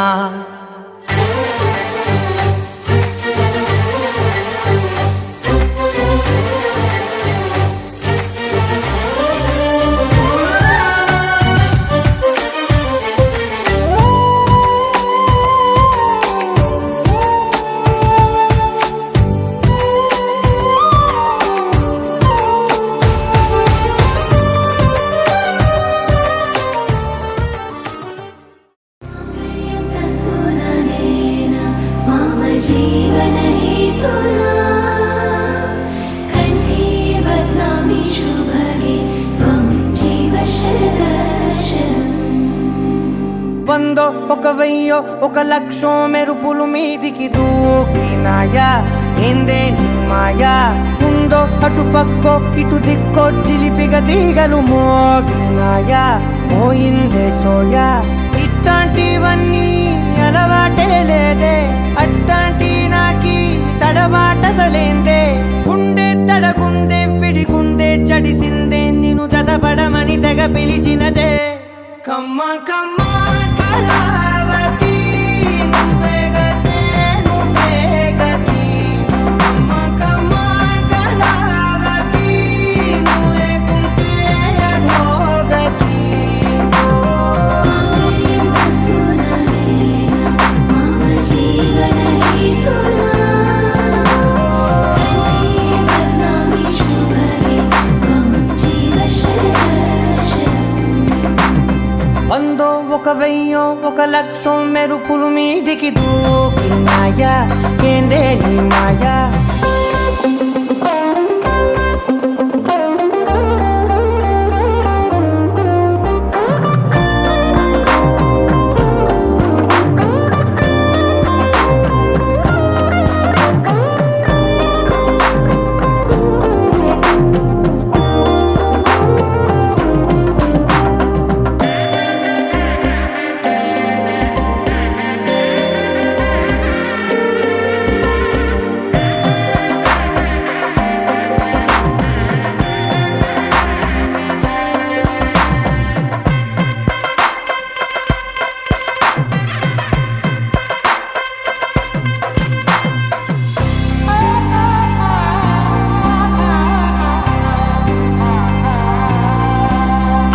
Pura వందో ఒక వెయ్యో ఒక లక్షో మెరుపులు మీదికి దూకినాయా ఏందే నీ మాయా ఉందో అటు పక్కో ఇటు దిక్కో చిలిపిగా తీగలు మోగినాయా పోయిందే సోయా ఇట్లాంటివన్నీ అలవాటే లేదే అట్లాంటి నాకి తడబాటసలేందే గుండె తడగుందే విడిగుందే చడిసిందే నిన్ను చదపడమని తెగ పిలిచినదే కమ్మ కమ్మ కళావతి నువ్వే గతే నువ్వే గతి కమ్మ కమ్మ కళావతి నువ్వు లేకుంటే అధోగతి మమ జీవన హేతునా కంఠే బద్నామి శుభగే త్వం జీవ శరదర్శనం వందో ఒక వెయ్యో ఒక లక్షో మెరుపులు మీదికి దూకినాయా ఏందే నీ మాయా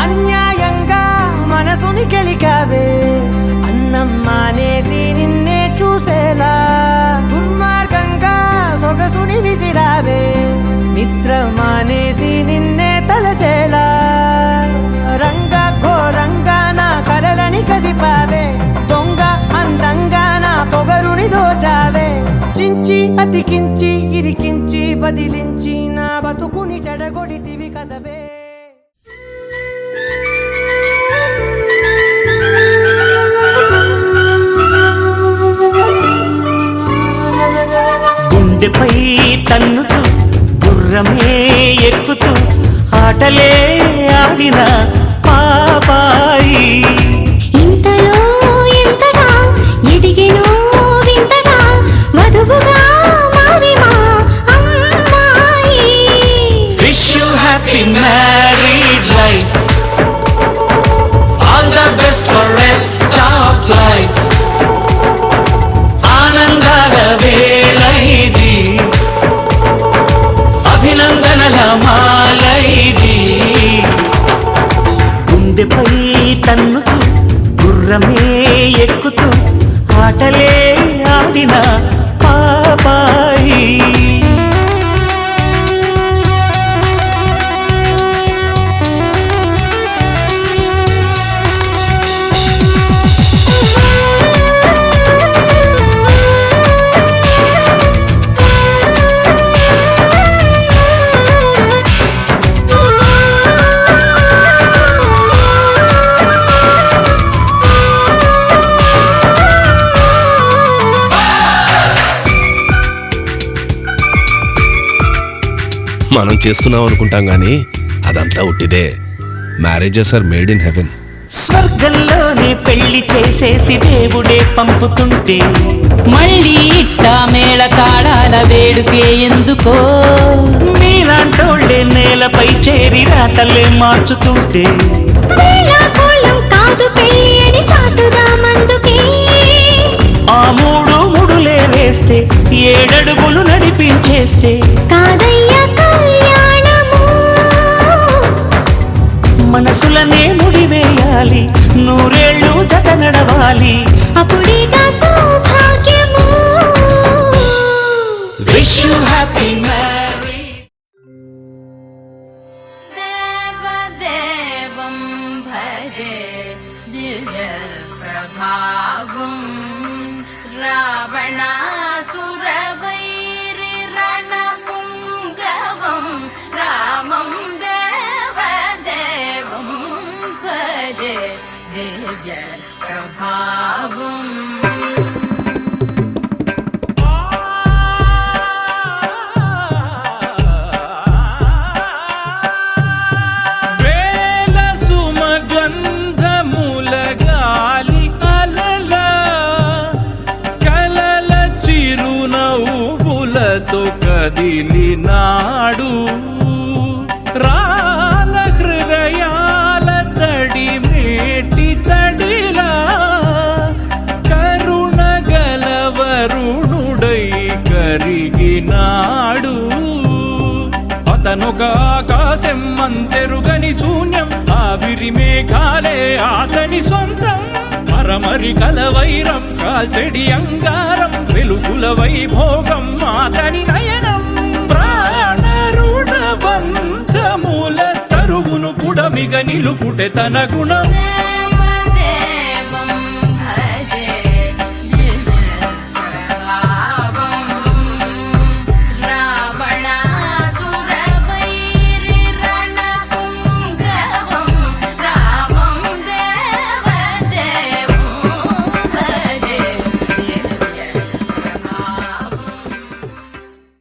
అన్యాయంగా మనసుని గెలికావే అన్నం మానేసి నిన్నే చూసేలా దుర్మార్గంగా సొగసుని విసిరావే నిద్ర మానేసి నిన్నే తలచేలా రంగా ఘోరంగా నా కలలని కదిపావే దొంగ అందంగా నా పొగరుని దోచావే చించి అతికించి ఇరికించి వదిలించి నా బతుకుని చెడగొడితివి కదవే గుండెపై తన్నుతూ గుర్రమే ఎక్కుతూ ఆటలే ఆడిన పాపాయి ఇంతలో ఎంతగా ఎదిగెనో వింతగా వధువుగా మారి మా అమ్మాయి wish you happy married life all the best for rest of life ఆనందాల వేళ ఇది అభినందనల మాల ఇది గుండెపై తన్నుతూ గుర్రమే ఎక్కుతూ ఆటలే ఆడిన పాపాయి మనం చేస్తున్నాం అనుకుంటాం గానీ అదంతా ఉట్టిదే. Marriages are made in heaven. స్వర్గంలోనే పెళ్లి చేసేసి దేవుడే పంపుతుంటే మళ్ళీ ఇట్టా మేళ తాళాల వేడుకే ఎందుకో మీలాంటోళ్ళే నేలపై చేరి రాతలే మార్చుతుంటే కాదు పెళ్ళి అని చాటుగా మందుకే ఆ మూడు ముడులే వేస్తే 7 అడుగులు నడిపించేస్తే కాదయ్య కళ్యాణము మనసులనే ముడివేయాలి 100 ఏళ్ళు జత నడవాలి అప్పుడేగా సౌభాగ్యము విష్ యూ హ్యాపీ మ్యారేజ్ దేవదేవం భజే దివ్య ప్రభావం రావణాసురవైరి రణపుంగవం రామం దేవదేవం భజే దివ్య భావం వేల సుమగంధముల గాలి అలల కలల చిరునవ్వులతో కదిలినాడు రాల హృదయాల తడి మేటి తడిలా కరుణ గలవరుణుడై కరిగినాడు అతనొక ఆకాశం అంతెరుగని శూన్యం ఆవిరి మేఘాలే అతని సొంతం మరమరి కలవైరం కాల్చెడి అంగారం వెలుగుల వైభోగం అతని నయనం ప్రాణరుణ బంధముల తరువును పుడమిగ నిలుపుటె తన గుణం